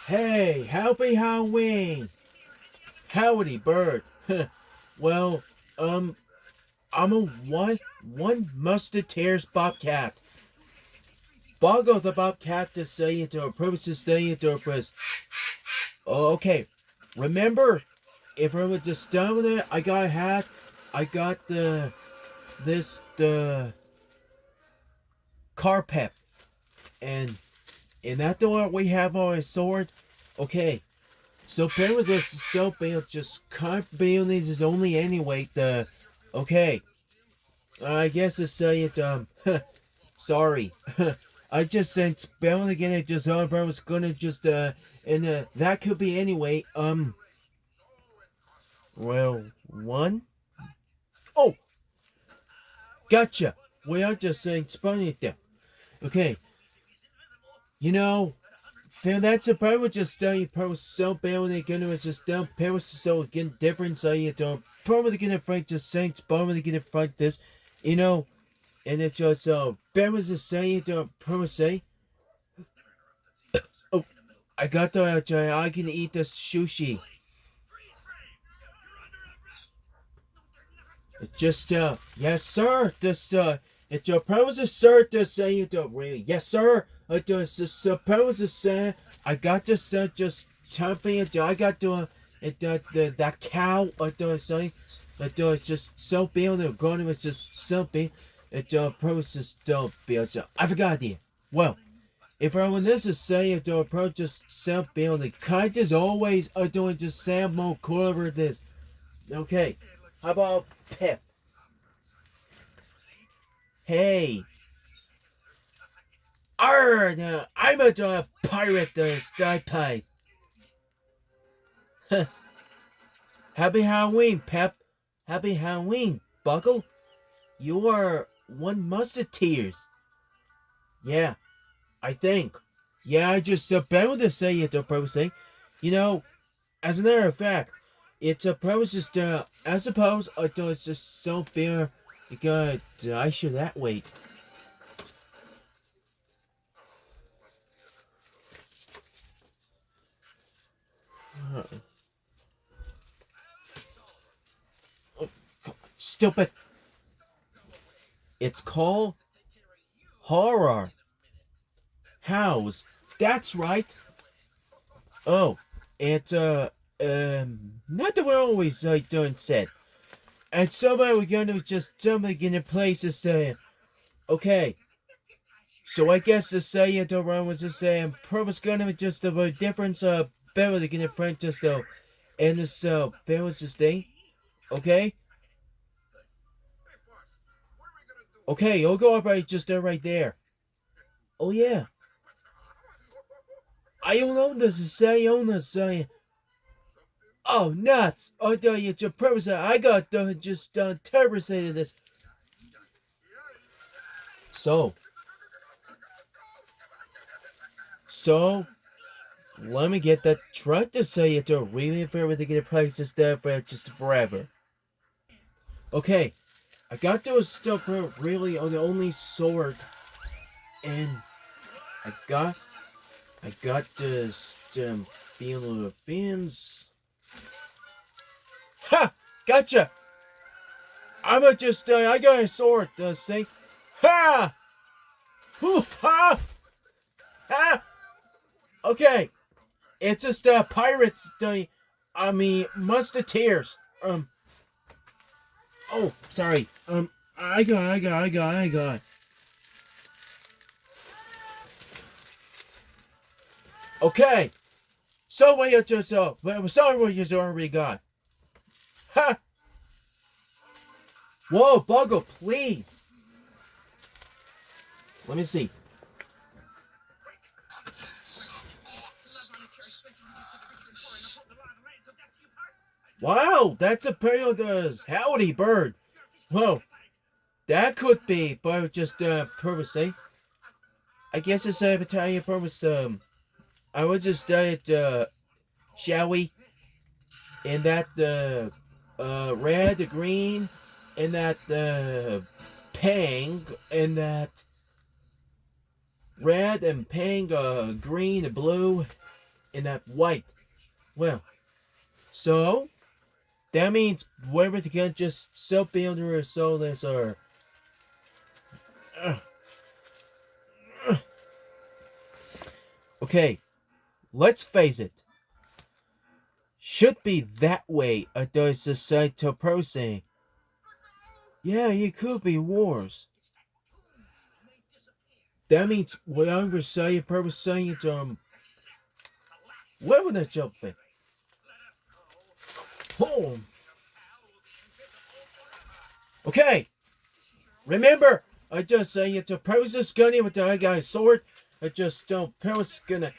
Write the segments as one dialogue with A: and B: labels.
A: Hey, happy Halloween! Howdy, bird. well, um, I'm a one musketeer's Bobcat. Boggle the Bobcat to say it or purpose to stay it or press. Okay, remember, if I was just done with it, I got a hat. I got the carpet, and in that door we have our sword. Okay, so bear with this. So bail just can't bail these is only anyway the. Okay, I guess it's say it sorry. I just sent spell again. It just I was gonna just and that could be anyway. Well, one. Oh, gotcha. We are just saying spelling it there. Okay, you know. So that's a power just you post so bad when they get it just down power so again different so you don't probably gonna fight just saying probably gonna fight this, you know, and it's just bear was just saying to probably say oh I got the I can eat this sushi. It's just yes sir just it's your pose sir to say you don't really yes sir I just suppose to say I got this just jumping it I got to that cow I do say it does just so big the gun was just something it process don't build I forgot the well if I want this to say it to approach just self building kind as always I doing just sound more clever this okay how about Pip. Hey, no, I'm a pirate, the sky pie. Happy Halloween, Pep. Happy Halloween, Buckle. You are one musketeers. Yeah, I think. Yeah, I just about to say it, say. You know, as a matter of fact, it's a just, I suppose, I thought it's just so fair because I should that way. Stupid. It's called horror. House. That's right. Oh, it's not the way I always done said. And somebody we're gonna just somebody in a place to say, okay. So I guess to say it around was to say, I'm probably gonna just have a difference better to get a friend just though, and this there was this thing, okay. Okay, you'll go up right just there, right there. Oh yeah. I don't know this to say, on this say. Oh, nuts! I thought you your purpose. I got just terrorizated this. So, so, let me get that truck to say it to really fair to get a price just for just forever. Okay, I got those stuff really on the only sword, and I got this feeling of fins. Ha! Gotcha! I'm a just I got a sword. Say, ha! Hoo ha! Ha! Okay, it's just pirates. I mean musketeers. Oh, sorry. I got. Okay. So what you just sorry what you already got. Ha! Whoa, Buggle, please. Let me see. Wow, that's a Perioda's howdy bird. Whoa, that could be, but just purposely. I guess it's a battalion purpose. I would just shall we? In that red, the green, in that pink, in that red and pink, green, and blue. in that white. Well, so that means whoever can just self-builder or soulless or okay, let's face it. Should be that way does the side to person. Yeah, it could be wars. That means what I'm gonna say, purpose saying where would that jump in? Boom. Okay, remember, I just say it's a purpose gunny with the other guy's sword. I just don't purpose gonna.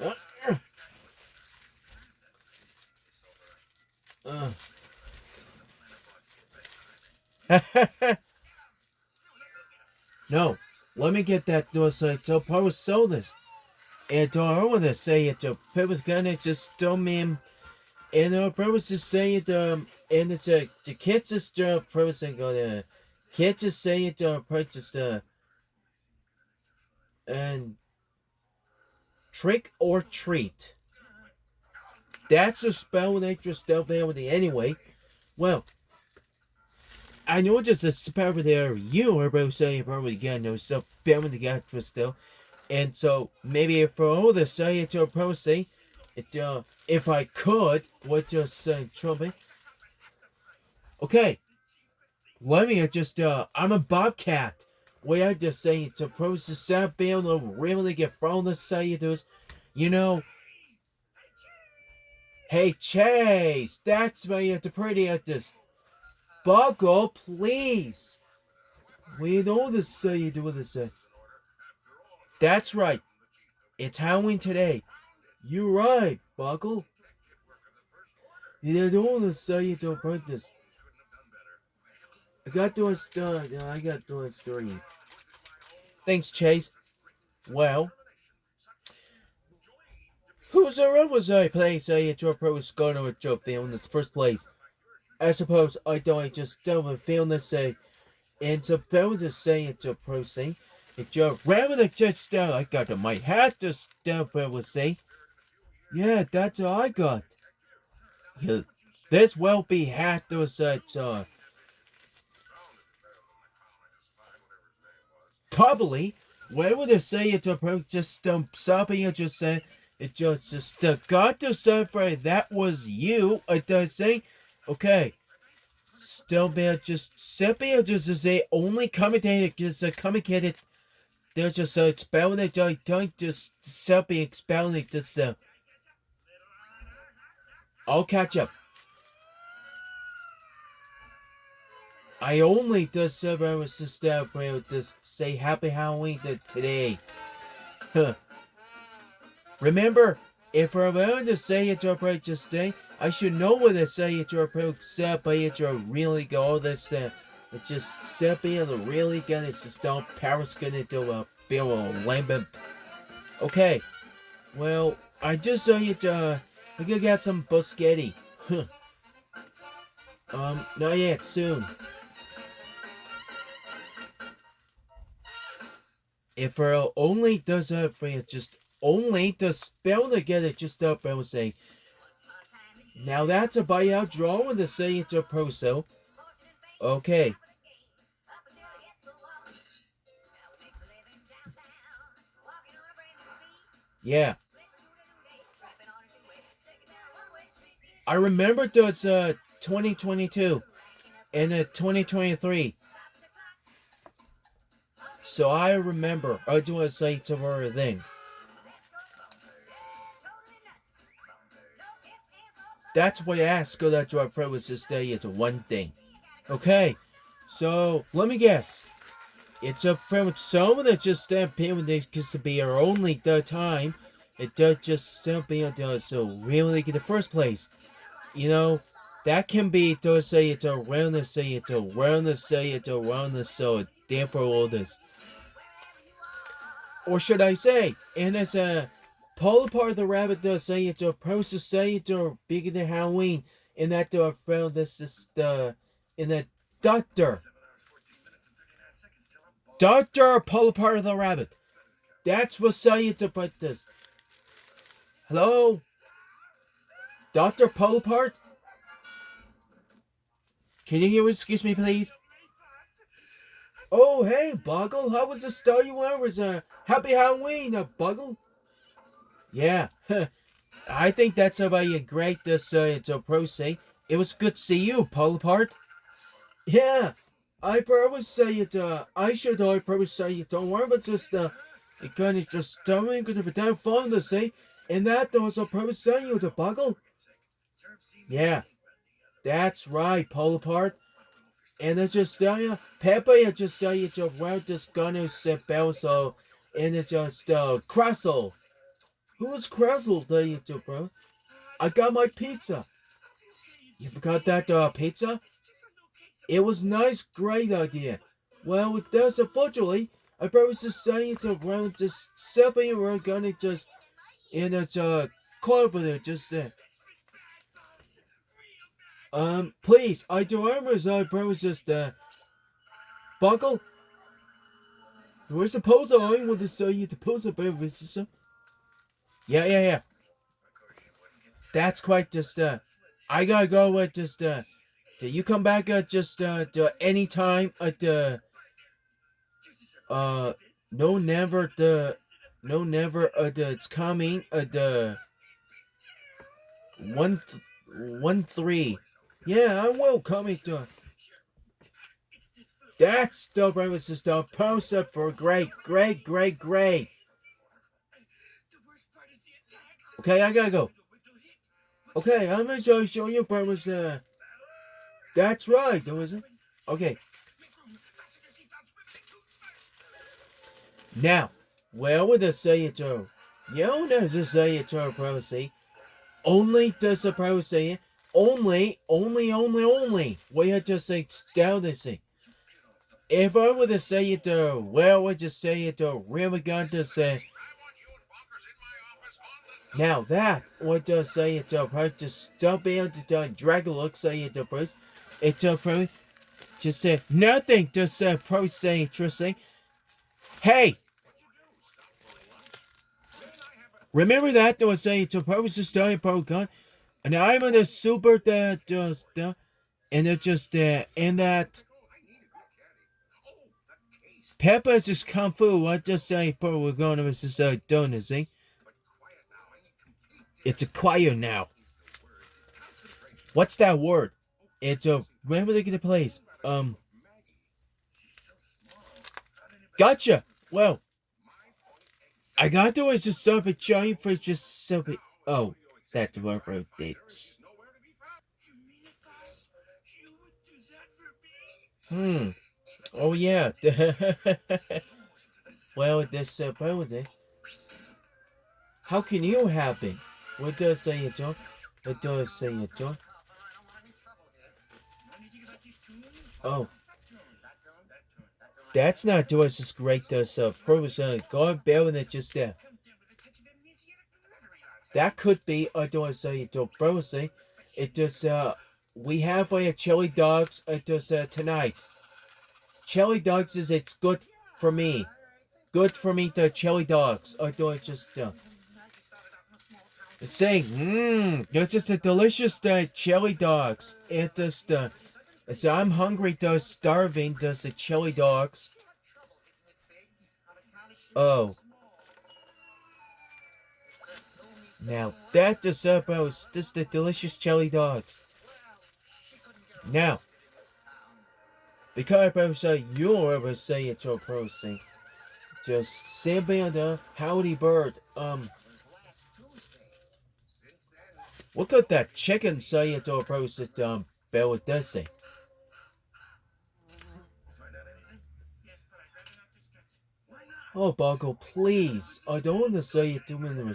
A: Uh, uh. No, let me get that door so power sold this. And I want to say it to purpose gonna just don't mean and our purpose is saying and it's the kids is purpose gonna kids is saying purchase and trick or treat. That's a spell they just don't know anyway. Well, I know just a spell there you are both saying probably again no stuff family the guy still. And so maybe for all the say to approach it if I could what just trumpet. Okay, let me just I'm a Bobcat. What I just say to approach the sound bill to really get from the say to us. You know, hey Chase, that's why you have to pretty at this. Buckle, please. We know this say you do this. That's right. It's Halloween today. You're right, Buckle. You don't want to say you don't practice. I got to start. I got to story. Thanks, Chase. Well, whose role was I playing? Say it's your pro scholar with your film in the first place. I suppose I don't just don't film this say. And suppose to say it's a pro say. It's your rather just style. I got to my hat to step will say. Yeah, that's all I got. Yeah, this will be hat to such probably. Where would they say it's a just something you just said? It just got to say that was you. I does say, okay. Still be just simply just to say only commentated just communicated. There's just expelling it. Don't just simply expelling it. Just I'll catch up. I only just was just say Happy Halloween today. Remember, if I'm going to say it's your break just today, I should know what to say it's your break set by it's your really go this it's just simply and really gonna just don't Paris gonna do a bill lambent. Okay. Well, I just saw it we gonna get some biscotti. Not yet, soon. If only does for it just only the spell to get it just up I would say. Now that's a buyout drawing to say it's a pro so. Okay. Yeah. I remember those 2022 and 2023. So I remember I do a say to her thing. That's why I asked go that your purpose to stay is one thing. Okay. So let me guess. It's a pretty much so that just stand payment because to be our only the time. It does just simply so really get the first place. You know, that can be to say it's awareness, say it's awareness, say it's awareness, so therefore all this. Or should I say, and it's a polar part of the rabbit does say it's a process, say it's a bigger than Halloween, and that the found this is the in the doctor. Dr. Pull apart the rabbit. That's what say it about this. Hello? Dr. Pull apart? Can you hear? Excuse me, please? Oh, hey, Buggle. How was the start you were? Was happy Halloween, Buggle? Yeah. I think that's a very great to proceed. It was good to see you, Pull apart. Yeah. I probably say it, I probably say it, don't worry about just, it kind of just going to be down fun to see. And that was a probably say you, the Buggle. Yeah. That's right, Pull apart. And it's just Pepe is just you just well just gonna sit bell so and it's just Kressel. Who's Kressel tell you to bro? I got my pizza. You forgot that pizza? It was nice, great idea. Well it does unfortunately I probably just saying to around just simply we're gonna just in its car with it just please I do remember I probably just buckle. We're supposed to I want to say you to post a better visitor. Yeah. That's quite just I gotta go with just do you come back just to any time at the uh no never the no never the it's coming the 1-3. Yeah, I will come it that's the breakfast stuff post up for great. Okay, I gotta go. Okay, I'm gonna show you breakfast that's right, there was it. Okay. Now, well with the say it to you know the say it to privacy. Only the privacy only. We had to say down this thing. If I were to say it to well we just say it to really got to say now that what does say it to probably just stop in to drag a look say it to first. It to probably just say nothing to say probably say interesting. Hey, remember that there was saying to probably just starting pro gun, and I'm in the super just and it just and that Peppa's just kung fu. What just saying pro we're going to just doing this thing. It's a choir now. What's that word? It's a remember they get a place. Gotcha. Well, I got to is just something giant for just something. Oh, that the word dates. Oh yeah. Well, this ability. How can you have been? What does say it, John? What does say it, John? Oh, that's not doing just great. Does professor God building it just there? That could be. I don't say it, professor. It just we have chili dogs. It just tonight. Chili dogs is it's good for me. Good for me to chili dogs. I don't just say this is a delicious chili dogs. It just so I'm hungry. Does starving. Does the chili dogs? Oh, now that is about this the delicious chili dogs. Now, because I say you ever say it to a person, just simply on the howdy bird. What could that chicken say it to a person? Bill does say. Oh, Boggle, please. I don't want to say it to me.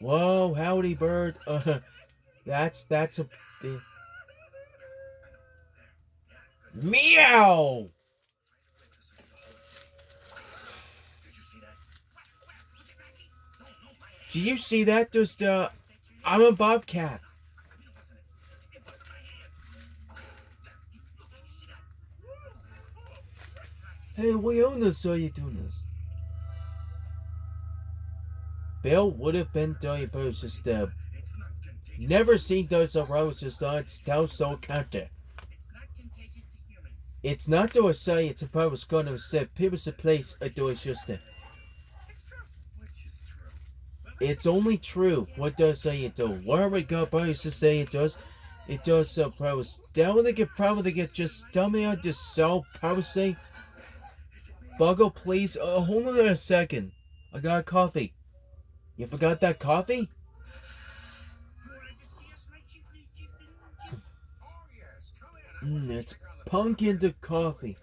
A: Whoa, howdy bird. That's a bit. Meow! Did you see that? Just, I'm a Bobcat. Hey, we own this, so you doing this? Bill would have been doing just never seen those roads just on so counter. It's not to say it's supposed gonna say people's a place I do it's just it's only true. What does say it do? Where we go boys to say it does. It does so pros. Down they get probably get just dummy on just so say Buggle please hold on a second. I got coffee. You forgot that coffee? It's pumpkin to coffee.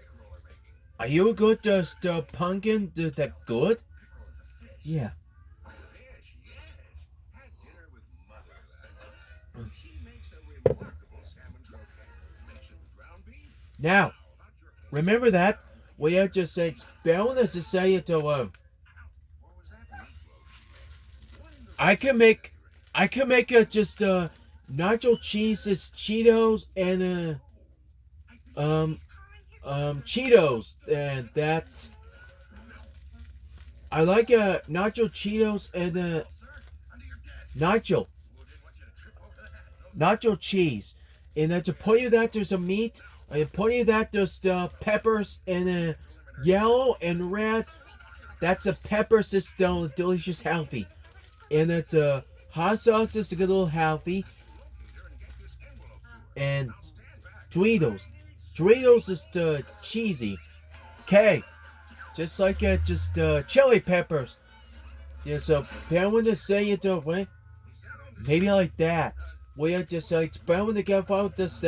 A: Are you good just pumpkin to that good? Yeah. Now, remember that we have just said bonus to say it to I can make a just nacho cheeses, Cheetos, and Cheetos, and that I like nacho Cheetos and nacho nacho cheese, and to put you that there's a meat. I put you that there's peppers and yellow and red. That's a peppers is delicious healthy, and it's hot sauce is a little healthy, and Doritos. Doritos is cheesy. Okay, just like just chili peppers. Yeah, so bound to say it way. Maybe like that. We are just it's bound to get out this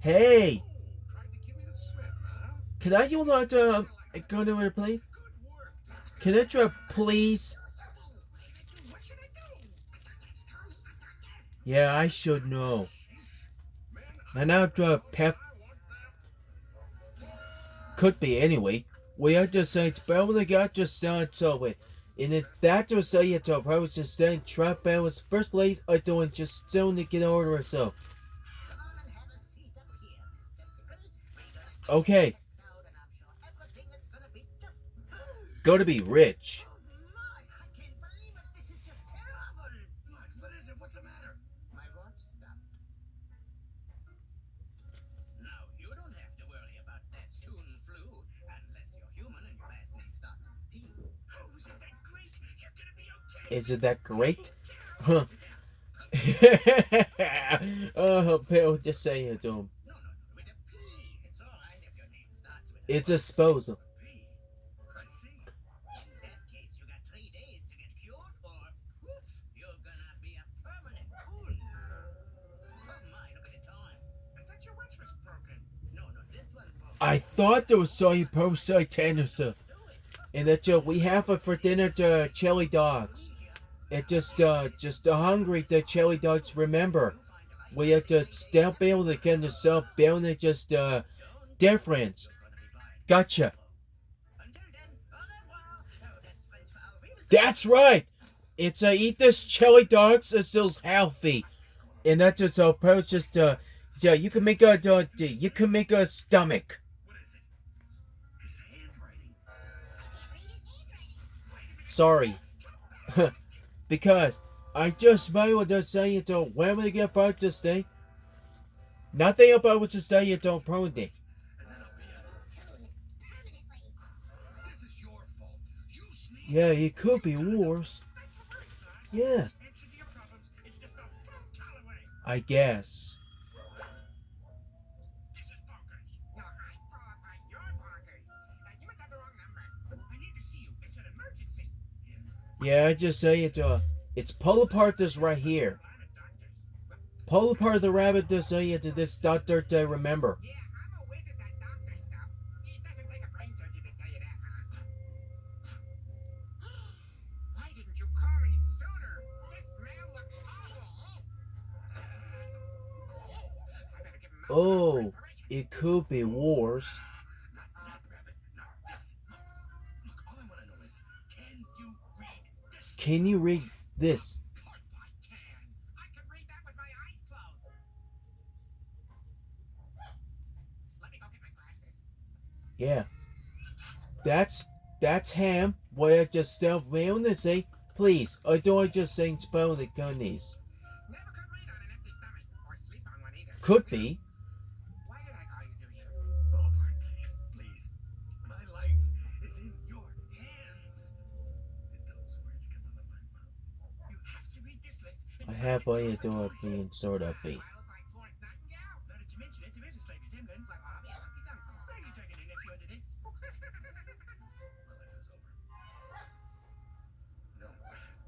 A: Hey, can I you not go to please? Can I try please? Yeah, I should know. And now pep could be anyway. We are just saying probably got just started so it. And if that just say it's a probably just then trap was first place I doing just still to get order so. Okay. Gotta be rich. Is it that great? Huh. Oh, Bill, just say it to him. It's a disposal. I thought there was soy post tenders, and that we have it for dinner to chili dogs. It just hungry the chili dogs. Remember, we have to still be able to get the sub build it just difference. Gotcha. That's right. It's eat this chili dogs. It's still healthy, and that's just approach just yeah. You can make a stomach. Sorry. Because I just might want to say it to when we get back to stay. Nothing about what to say it don't prone it. Yeah, it could be worse. Yeah. I guess. Yeah, I just say it it's pull apart this right here. Pull apart the rabbit to say it to this doctor to remember. Oh, it could be worse. Can you read this? Yeah. That's ham. What I just stop around and say, please. I don't just saying spell the goodies. Could be.
B: Why did I call you to you? Oh, please. My life is in your hands. Did those words come out of my mouth? You have to read this list.
A: I have what you do being sort of a.
B: Now that you mention it, there is a slight resemblance. Why are you dragging your nephew into this? My life is over. No,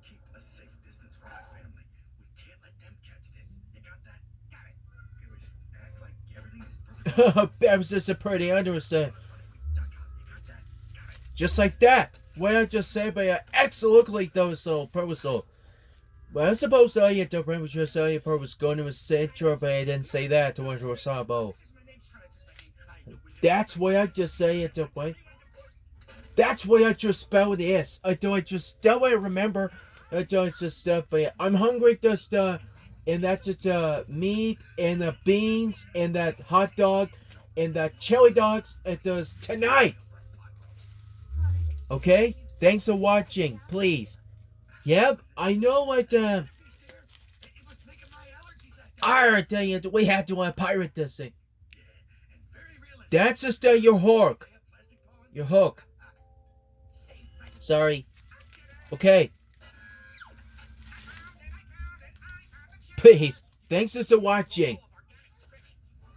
B: keep a safe distance from my family. We can't let them catch this. You got that? Got it. Okay, we just act like everything's perfect.
A: That was just a pretty understand.
B: Duck out. You got that? Got it.
A: Just like that. What I just said by absolutely those so purposeful. Well, I suppose I had to remember just I was going to say but I didn't say that to one to a sabo. That's why I just say it that way. That's why I just spelled the S. I just that way I remember. I just stuff. But I'm hungry. Just and that's just meat and the beans and that hot dog and that chili dogs. It does tonight. Okay. Thanks for watching. Please. Yep. I know what. I tell you, we had to pirate this thing. That's just your hook. Your hook. Sorry. Okay. Please. Thanks for watching.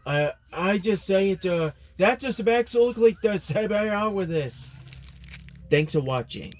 A: I just say it. That's just absolutely the say out with this. Thanks for watching.